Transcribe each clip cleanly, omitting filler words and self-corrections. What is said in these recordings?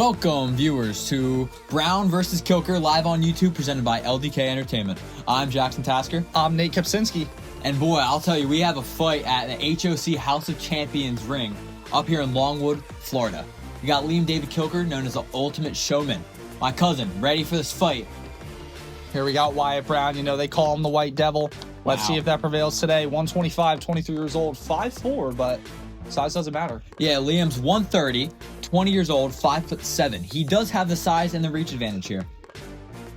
Welcome, viewers, to Brown vs. Kilker live on YouTube, presented by LDK Entertainment. I'm Jackson Tasker. I'm Nate Kopczynski. And boy, I'll tell you, we have a fight at the HOC House of Champions ring up here in Longwood, Florida. We got Liam David Kilker, known as the Ultimate Showman. My cousin, ready for this fight. Here we got Wyatt Brown. You know, they call him the White Devil. Let's see if that prevails today. 125, 23 years old, 5'4", but size doesn't matter. Yeah, Liam's 130, 20 years old, 5'7". He does have the size and the reach advantage here.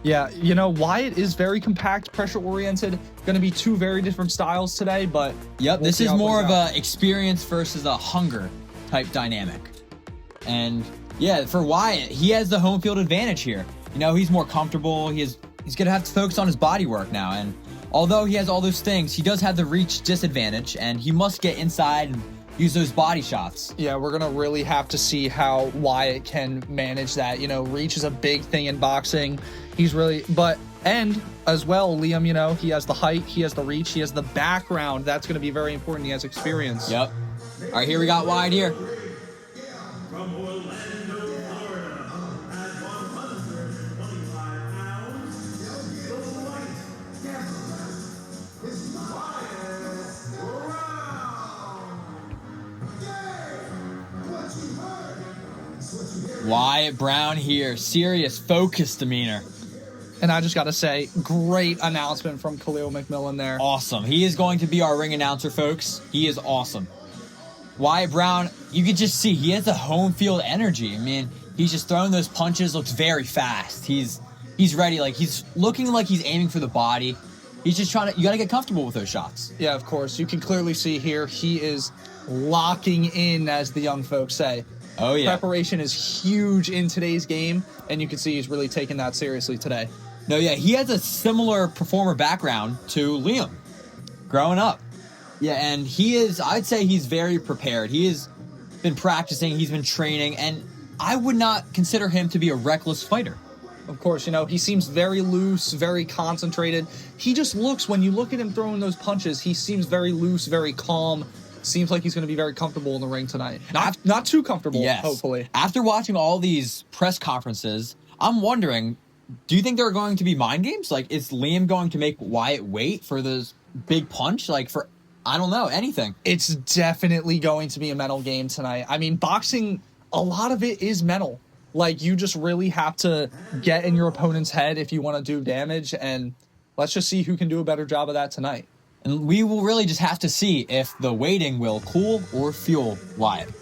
Yeah, you know, Wyatt is very compact, pressure-oriented. Going to be two very different styles today, but... Yep, this is more of a experience versus a hunger type dynamic. And, yeah, for Wyatt, he has the home field advantage here. You know, he's more comfortable. He's going to have to focus on his body work now. And although he has all those things, he does have the reach disadvantage, and he must get inside and use those body shots. Yeah, we're going to really have to see how Wyatt can manage that. You know, reach is a big thing in boxing. He's really, and as well, Liam, you know, he has the height, he has the reach, he has the background. That's going to be very important. He has experience. Yep. All right, here we got Wyatt here. From Orlando, Florida, at 125 pounds, the White Devil is Wyatt Brown. Wyatt Brown here. Serious, focused demeanor. And I just got to say, great announcement from Khalil McMillan there. Awesome. He is going to be our ring announcer, folks. He is awesome. Wyatt Brown, you can just see he has the home field energy. I mean, he's just throwing those punches, looks very fast. He's ready. Like, he's looking like he's aiming for the body. He's just trying to, you got to get comfortable with those shots. Yeah, of course. You can clearly see here he is locking in, as the young folks say. Oh, yeah. Preparation is huge in today's game, and you can see he's really taking that seriously today. No, yeah, he has a similar performer background to Liam growing up. Yeah, and he is, I'd say he's very prepared. He has been practicing, he's been training, and I would not consider him to be a reckless fighter. Of course, you know, he seems very loose, very concentrated. He just looks, when you look at him throwing those punches, he seems very loose, very calm. Seems like he's going to be very comfortable in the ring tonight. Not too comfortable, yes. Hopefully. After watching all these press conferences, I'm wondering, do you think there are going to be mind games? Like, is Liam going to make Wyatt wait for this big punch? Like, for, I don't know, anything. It's definitely going to be a mental game tonight. I mean, boxing, a lot of it is mental. Like, you just really have to get in your opponent's head if you want to do damage, and let's just see who can do a better job of that tonight. And we will really just have to see if the waiting will cool or fuel Wyatt. The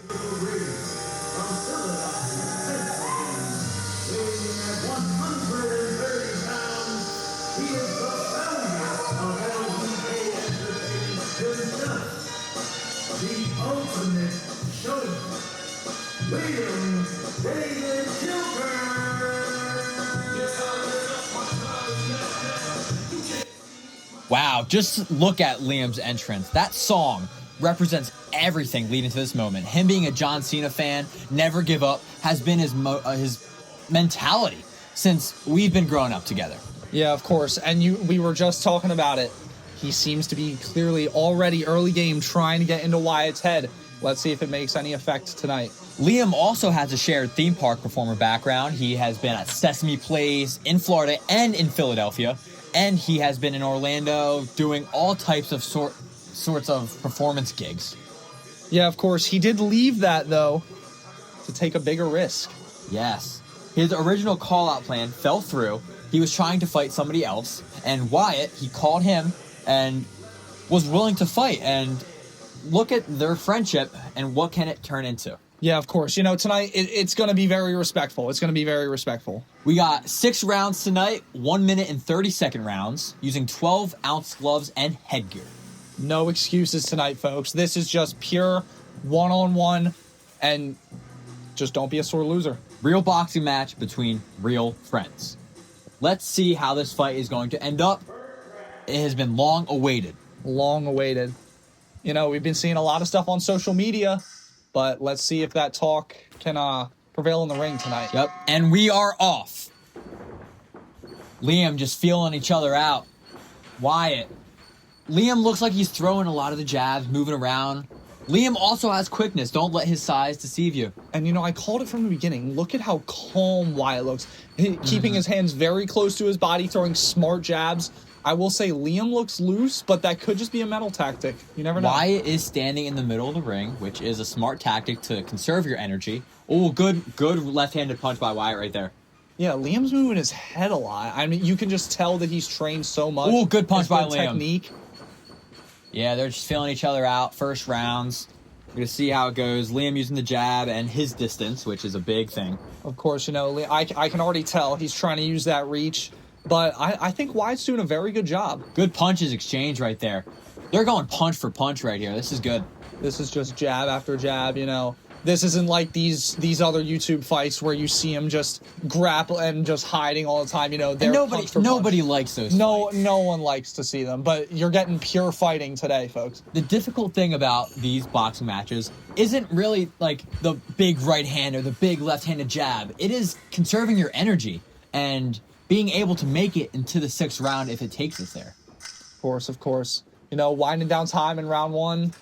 Ultimate Showdown, Liam David Kilker. Wow, just look at Liam's entrance. That song represents everything leading to this moment. Him being a John Cena fan, never give up, has been his mentality since we've been growing up together. Yeah, of course. And we were just talking about it. He seems to be clearly already early game trying to get into Wyatt's head. Let's see if it makes any effect tonight. Liam also has a shared theme park performer background. He has been at Sesame Place in Florida and in Philadelphia. And he has been in Orlando doing all types of sorts of performance gigs. Yeah, of course. He did leave that, though, to take a bigger risk. Yes. His original call-out plan fell through. He was trying to fight somebody else. And Wyatt, he called him and was willing to fight. And look at their friendship and what can it turn into. Yeah, of course. You know, tonight, it's going to be very respectful. It's going to be very respectful. We got 6 rounds tonight, 1 minute and 30-second rounds, using 12-ounce gloves and headgear. No excuses tonight, folks. This is just pure one-on-one, and just don't be a sore loser. Real boxing match between real friends. Let's see how this fight is going to end up. It has been long awaited. Long awaited. You know, we've been seeing a lot of stuff on social media, but let's see if that talk can prevail in the ring tonight. Yep, and we are off. Liam just feeling each other out. Wyatt. Liam looks like he's throwing a lot of the jabs, moving around. Liam also has quickness. Don't let his size deceive you. And, I called it from the beginning. Look at how calm Wyatt looks. Keeping his hands very close to his body, throwing smart jabs. I will say Liam looks loose, but that could just be a mental tactic. You never know. Wyatt is standing in the middle of the ring, which is a smart tactic to conserve your energy. Oh, good left-handed punch by Wyatt right there. Yeah, Liam's moving his head a lot. I mean, you can just tell that he's trained so much. Oh, good punch by Liam. Technique. Yeah, they're just feeling each other out. First rounds. We're going to see how it goes. Liam using the jab and his distance, which is a big thing. Of course, I can already tell he's trying to use that reach. But I think Wyatt's doing a very good job. Good punches exchange right there. They're going punch for punch right here. This is good. This is just jab after jab, This isn't like these other YouTube fights where you see him just grapple and just hiding all the time. They're nobody likes those. No one likes to see them. But you're getting pure fighting today, folks. The difficult thing about these boxing matches isn't really like the big right hand or the big left-handed jab. It is conserving your energy and being able to make it into the 6th round if it takes us there. Of course. Winding down time in round 1.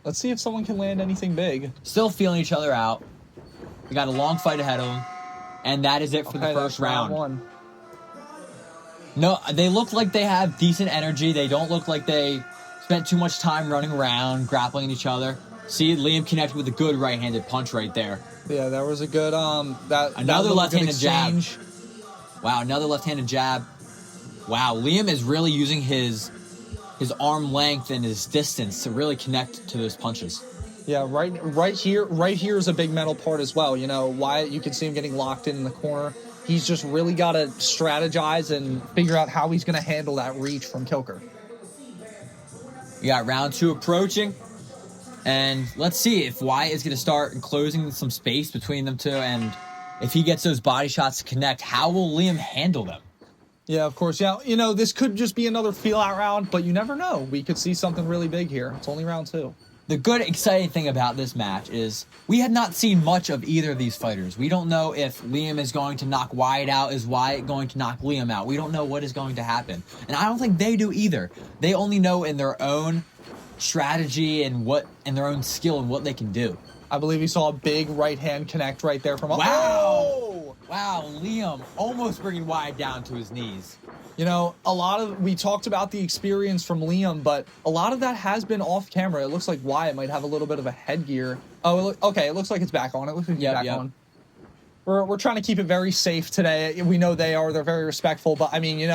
Let's see if someone can land anything big. Still feeling each other out. We got a long fight ahead of them. And that is it for the first round. 1. No, they look like they have decent energy. They don't look like they spent too much time running around, grappling each other. See, Liam connected with a good right-handed punch right there. Yeah, there was a good another left-handed jab. Wow, another left-handed jab. Wow, Liam is really using his arm length and his distance to really connect to those punches. Yeah, right here is a big mental part as well. Wyatt, you can see him getting locked in the corner. He's just really got to strategize and figure out how he's going to handle that reach from Kilker. We got round 2 approaching. And let's see if Wyatt is going to start enclosing some space between them two. And if he gets those body shots to connect, how will Liam handle them? Yeah, of course. Yeah, this could just be another feel-out round, but you never know. We could see something really big here. It's only round 2. The good, exciting thing about this match is we have not seen much of either of these fighters. We don't know if Liam is going to knock Wyatt out. Is Wyatt going to knock Liam out? We don't know what is going to happen. And I don't think they do either. They only know in their own strategy and their own skill and what they can do. I believe you saw a big right-hand connect right there from... Wow! Oh! Wow, Liam almost bringing Wyatt down to his knees. We talked about the experience from Liam, but a lot of that has been off camera. It looks like Wyatt might have a little bit of a headgear. Oh, okay, it looks like it's back on. It looks like it's back on. We're trying to keep it very safe today. We know they're very respectful, but I mean,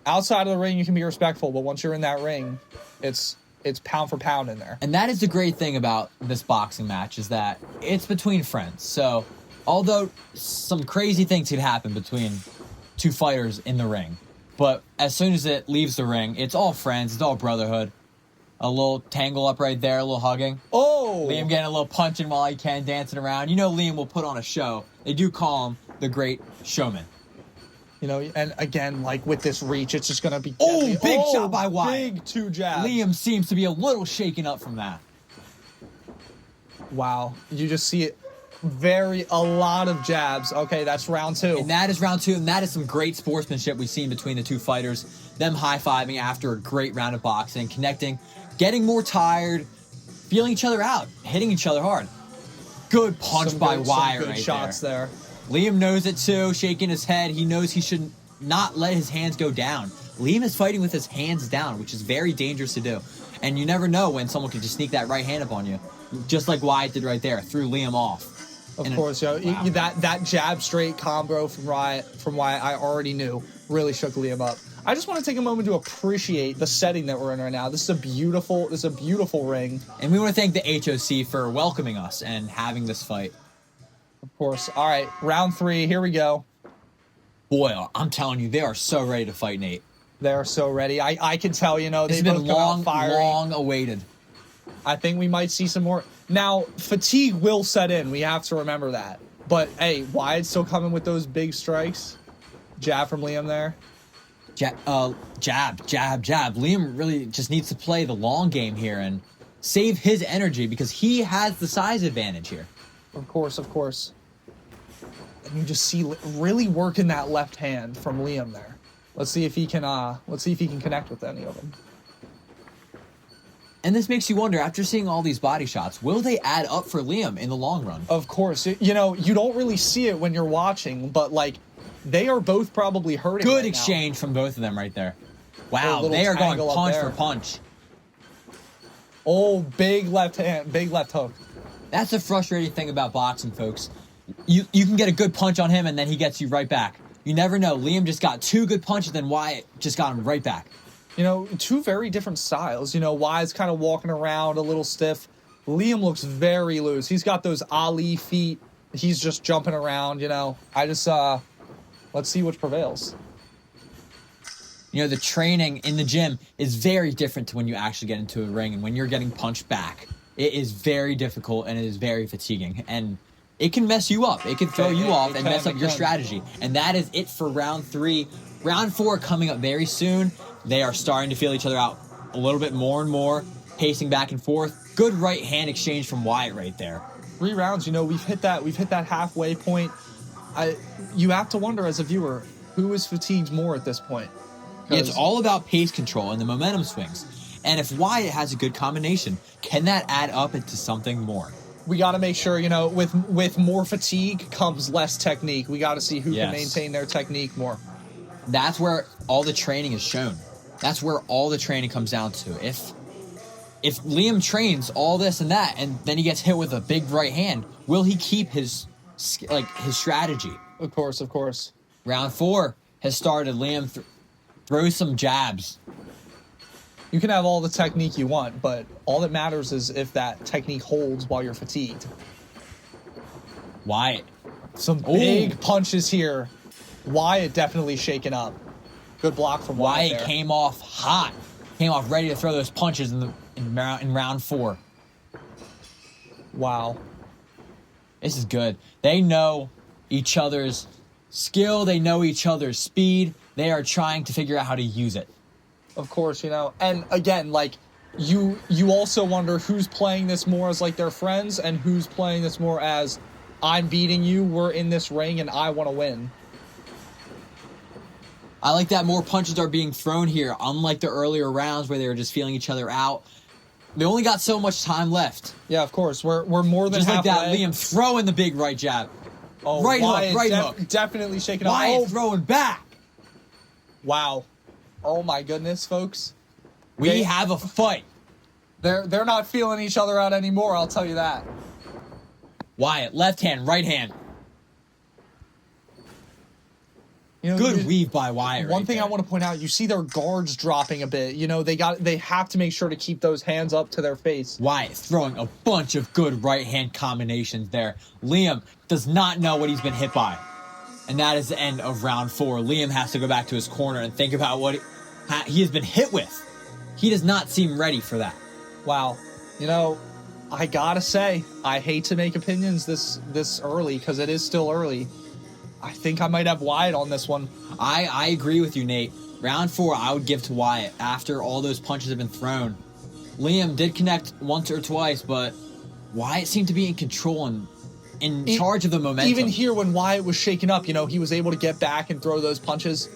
outside of the ring you can be respectful, but once you're in that ring, it's pound for pound in there. And that is the great thing about this boxing match is that it's between friends. So, although some crazy things could happen between two fighters in the ring, but as soon as it leaves the ring, it's all friends, it's all brotherhood. A little tangle up right there, a little hugging. Oh! Liam getting a little punching while he can, dancing around. Liam will put on a show. They do call him the Great Showman. And again, like with this reach, it's just going to be... Oh, big shot by Wyatt. Big 2 jabs. Liam seems to be a little shaken up from that. Wow. You just see it. A lot of jabs. Okay, that's round 2. And that is round 2, and that is some great sportsmanship we've seen between the two fighters. Them high-fiving after a great round of boxing, connecting, getting more tired, feeling each other out, hitting each other hard. Good punch by Wyatt right there. Good shots there. Liam knows it too, shaking his head. He knows he should not let his hands go down. Liam is fighting with his hands down, which is very dangerous to do. And you never know when someone can just sneak that right hand up on you. Just like Wyatt did right there, threw Liam off. Of course, that jab straight combo from Wyatt, I already knew really shook Liam up. I just want to take a moment to appreciate the setting that we're in right now. This is a beautiful ring. And we want to thank the HOC for welcoming us and having this fight. Of course. All right, round 3, here we go. Boy, I'm telling you, they are so ready to fight, Nate. They are so ready. I can tell, they've been long awaited. I think we might see some more. Now, fatigue will set in. We have to remember that. But, hey, Wyatt's still coming with those big strikes. Jab from Liam there. Jab. Liam really just needs to play the long game here and save his energy because he has the size advantage here. Of course. And you just see really working that left hand from Liam there. Let's see if he can connect with any of them. And this makes you wonder, after seeing all these body shots, will they add up for Liam in the long run? Of course. You know, you don't really see it when you're watching, but, like, they are both probably hurting Good right exchange from both of them right there. Wow, little they are going tangle up punch there. for punch. Oh, big left hand, big left hook. That's the frustrating thing about boxing, folks. You can get a good punch on him, and then he gets you right back. You never know. Liam just got 2 good punches, then Wyatt just got him right back. You know, 2 very different styles. You know, Wyatt's kind of walking around a little stiff. Liam looks very loose. He's got those Ali feet. He's just jumping around, you know. Let's see which prevails. You know, the training in the gym is very different to when you actually get into a ring and when you're getting punched back. It is very difficult and it is very fatiguing. And it can mess you up. It can throw you off and mess up your strategy. And that is it for round 3. Round 4 coming up very soon. They are starting to feel each other out a little bit more and more, pacing back and forth. Good right hand exchange from Wyatt right there. 3 rounds, you know, we've hit that halfway point. You have to wonder as a viewer, who is fatigued more at this point? It's all about pace control and the momentum swings. And if Wyatt has a good combination, can that add up into something more? We got to make sure, you know, with more fatigue comes less technique. We got to see who can maintain their technique more. That's where all the training is shown. That's where all the training comes down to. If Liam trains all this and that, and then he gets hit with a big right hand, will he keep his strategy? Of course. Round 4 has started. Liam throws some jabs. You can have all the technique you want, but all that matters is if that technique holds while you're fatigued. Wyatt. Some big punches here. Wyatt definitely shaken up. Good block from Wyatt there. Came off hot. Came off ready to throw those punches in round 4. Wow. This is good. They know each other's skill. They know each other's speed. They are trying to figure out how to use it. Of course, you know. And again, like, you also wonder who's playing this more as, like, their friends and who's playing this more as, I'm beating you, we're in this ring, and I want to win. I like that more punches are being thrown here, unlike the earlier rounds where they were just feeling each other out. They only got so much time left. Yeah, of course. We're more than just halfway. Like that, Liam throwing the big right jab. Oh, right Wyatt hook. Definitely shaking up. Wyatt throwing back. Wow. Oh my goodness, folks. We have a fight. They're not feeling each other out anymore, I'll tell you that. Wyatt, left hand, right hand. You know, good weave by Wyatt. One thing I want to point out, you see their guards dropping a bit. You know, they have to make sure to keep those hands up to their face. Wyatt throwing a bunch of good right hand combinations there. Liam does not know what he's been hit by. And that is the end of round 4. Liam has to go back to his corner and think about what he has been hit with. He does not seem ready for that. Wow. You know, I gotta say, I hate to make opinions this early because it is still early. I think I might have Wyatt on this one. I agree with you, Nate. Round 4, I would give to Wyatt after all those punches have been thrown. Liam did connect once or twice, but Wyatt seemed to be in control and in charge of the momentum. Even here, when Wyatt was shaken up, you know, he was able to get back and throw those punches.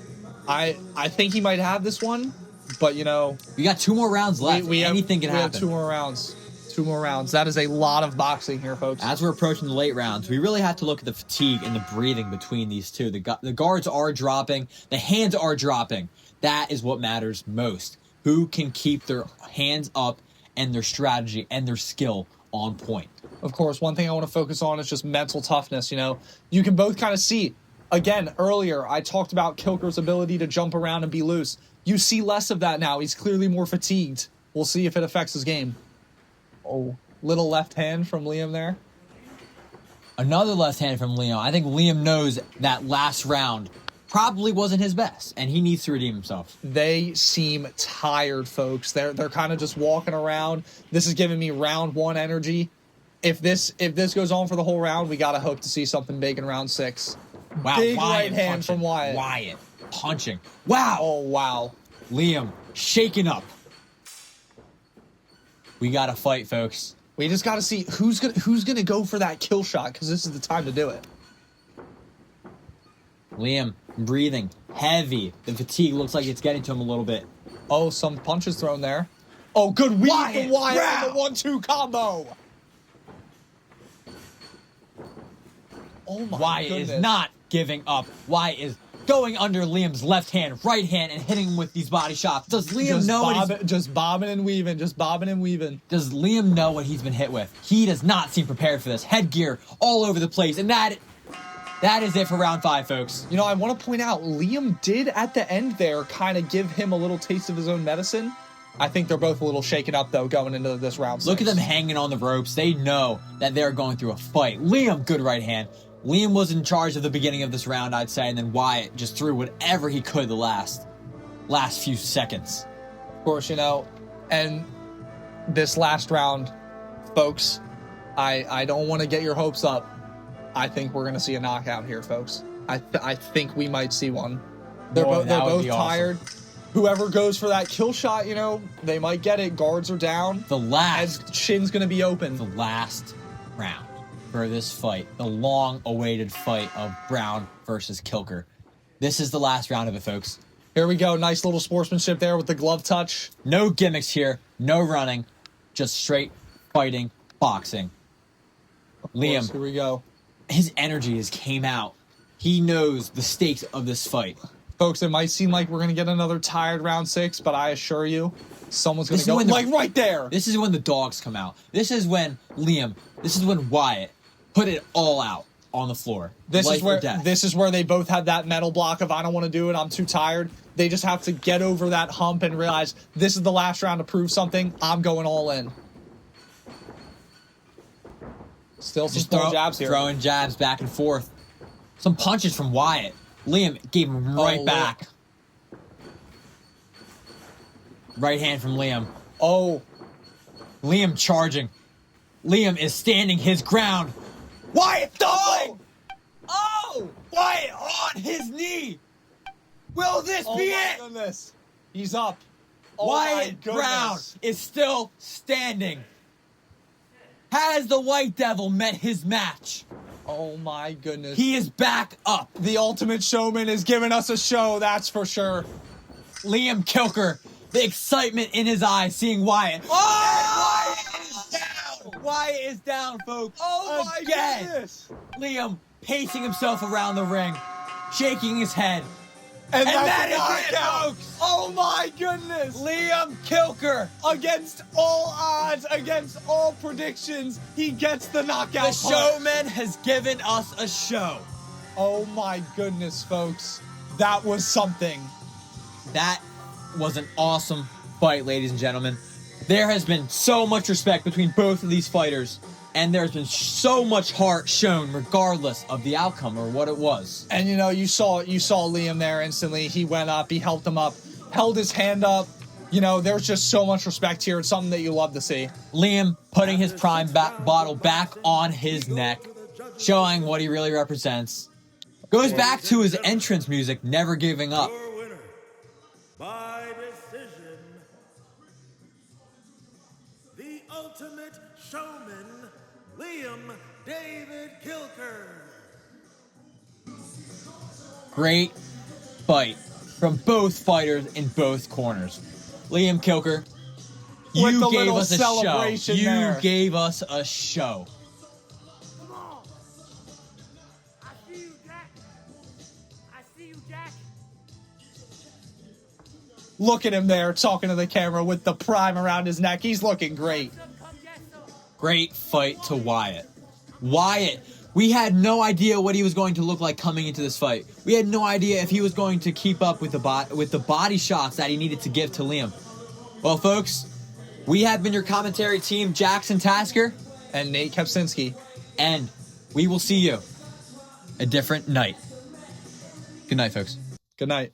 I think he might have this one, but, you know... We got 2 more rounds left. Anything can happen. We have 2 more rounds. 2 more rounds. That is a lot of boxing here, folks. As we're approaching the late rounds, we really have to look at the fatigue and the breathing between these two. The guards are dropping. The hands are dropping. That is what matters most. Who can keep their hands up and their strategy and their skill on point? Of course, one thing I want to focus on is just mental toughness, you know. You can both kind of see, again, earlier, I talked about Kilker's ability to jump around and be loose. You see less of that now. He's clearly more fatigued. We'll see if it affects his game. Oh, little left hand from Liam there. Another left hand from Liam. I think Liam knows that last round probably wasn't his best, and he needs to redeem himself. They seem tired, folks. They're kind of just walking around. This is giving me round 1 energy. If this goes on for the whole round, we gotta hope to see something big in round 6. Wow, big Wyatt right hand punching. from Wyatt. Wyatt punching. Wow. Oh wow. Liam shaking up. We got to fight, folks. We just got to see who's gonna go for that kill shot, because this is the time to do it. Liam breathing heavy. The fatigue looks like it's getting to him a little bit. Oh, some punches thrown there. Oh, good weave Wyatt from Wyatt Brown. on the 1-2 combo. Oh my Wyatt goodness. is not giving up. Wyatt is going under Liam's left hand, right hand, and hitting him with these body shots. Does Liam know what he's... Just bobbing and weaving. Just bobbing and weaving. Does Liam know what he's been hit with? He does not seem prepared for this. Headgear all over the place. And that is it for round 5, folks. You know, I want to point out, Liam did at the end there kind of give him a little taste of his own medicine. I think they're both a little shaken up, though, going into this round 6. Look at them hanging on the ropes. They know that they're going through a fight. Liam, good right hand. Liam was in charge at the beginning of this round, I'd say, and then Wyatt just threw whatever he could the last few seconds. Of course, you know, and this last round, folks, I don't want to get your hopes up. I think we're going to see a knockout here, folks. I think we might see one. They're Boy, that would both be awesome. tired. Whoever goes for that kill shot, you know, they might get it. Guards are down. As Shin's going to be open. The last round for this fight, the long-awaited fight of Brown versus Kilker. This is the last round of it, folks. Here we go. Nice little sportsmanship there with the glove touch. No gimmicks here, no running, just straight fighting, boxing. Liam, Here we go. his energy has came out. He knows the stakes of this fight. Folks, it might seem like we're going to get another tired round 6, but I assure you, someone's going to go when right there. This is when the dogs come out. This is when Wyatt put it all out on the floor. This Life or death. is where they both have that mental block of I don't want to do it, I'm too tired. They just have to get over that hump and realize this is the last round to prove something. I'm going all in. Still some throwing jabs here. Throwing jabs back and forth. Some punches from Wyatt. Liam gave him right back. Right hand from Liam. Oh. Liam charging. Liam is standing his ground. Wyatt doubling! Oh! Wyatt on his knee! Will this be it? Goodness. He's up. Wyatt Brown is still standing. Has the White Devil met his match? Oh my goodness. He is back up. The ultimate showman is giving us a show, that's for sure. Liam Kilker, the excitement in his eyes seeing Wyatt. Oh! And Wyatt is down! Wyatt is down, folks. Oh my goodness. Liam pacing himself around the ring, shaking his head. And that that's is it, folks. Oh my goodness. Liam Kilker, Against all odds, against all predictions, he gets the knockout the punch. showman, has given us a show. Oh my goodness, folks. That was something. That was an awesome fight, ladies and gentlemen. There has been so much respect between both of these fighters, and there's been so much heart shown regardless of the outcome or what it was. And you know, you saw Liam there instantly. He went up, he helped him up, held his hand up. You know, there's just so much respect here. It's something that you love to see. Liam putting his prime bottle back on his neck, showing what he really represents. Goes back to his entrance music, never giving up. Your winner by decision, the ultimate showman, Liam David Kilker. Great fight from both fighters in both corners. Liam Kilker, With you the gave little us a celebration show. You there. gave us a show. Come on. I see you, Jack. I see you, Jack. Look at him there talking to the camera with the prime around his neck. He's looking great. Some come get some. Great fight to Wyatt. Wyatt, we had no idea what he was going to look like coming into this fight. We had no idea if he was going to keep up with the body shots that he needed to give to Liam. Well, folks, we have been your commentary team, Jackson Tasker, And Nate Kapczynski. and we will see you a different night. Good night, folks. Good night.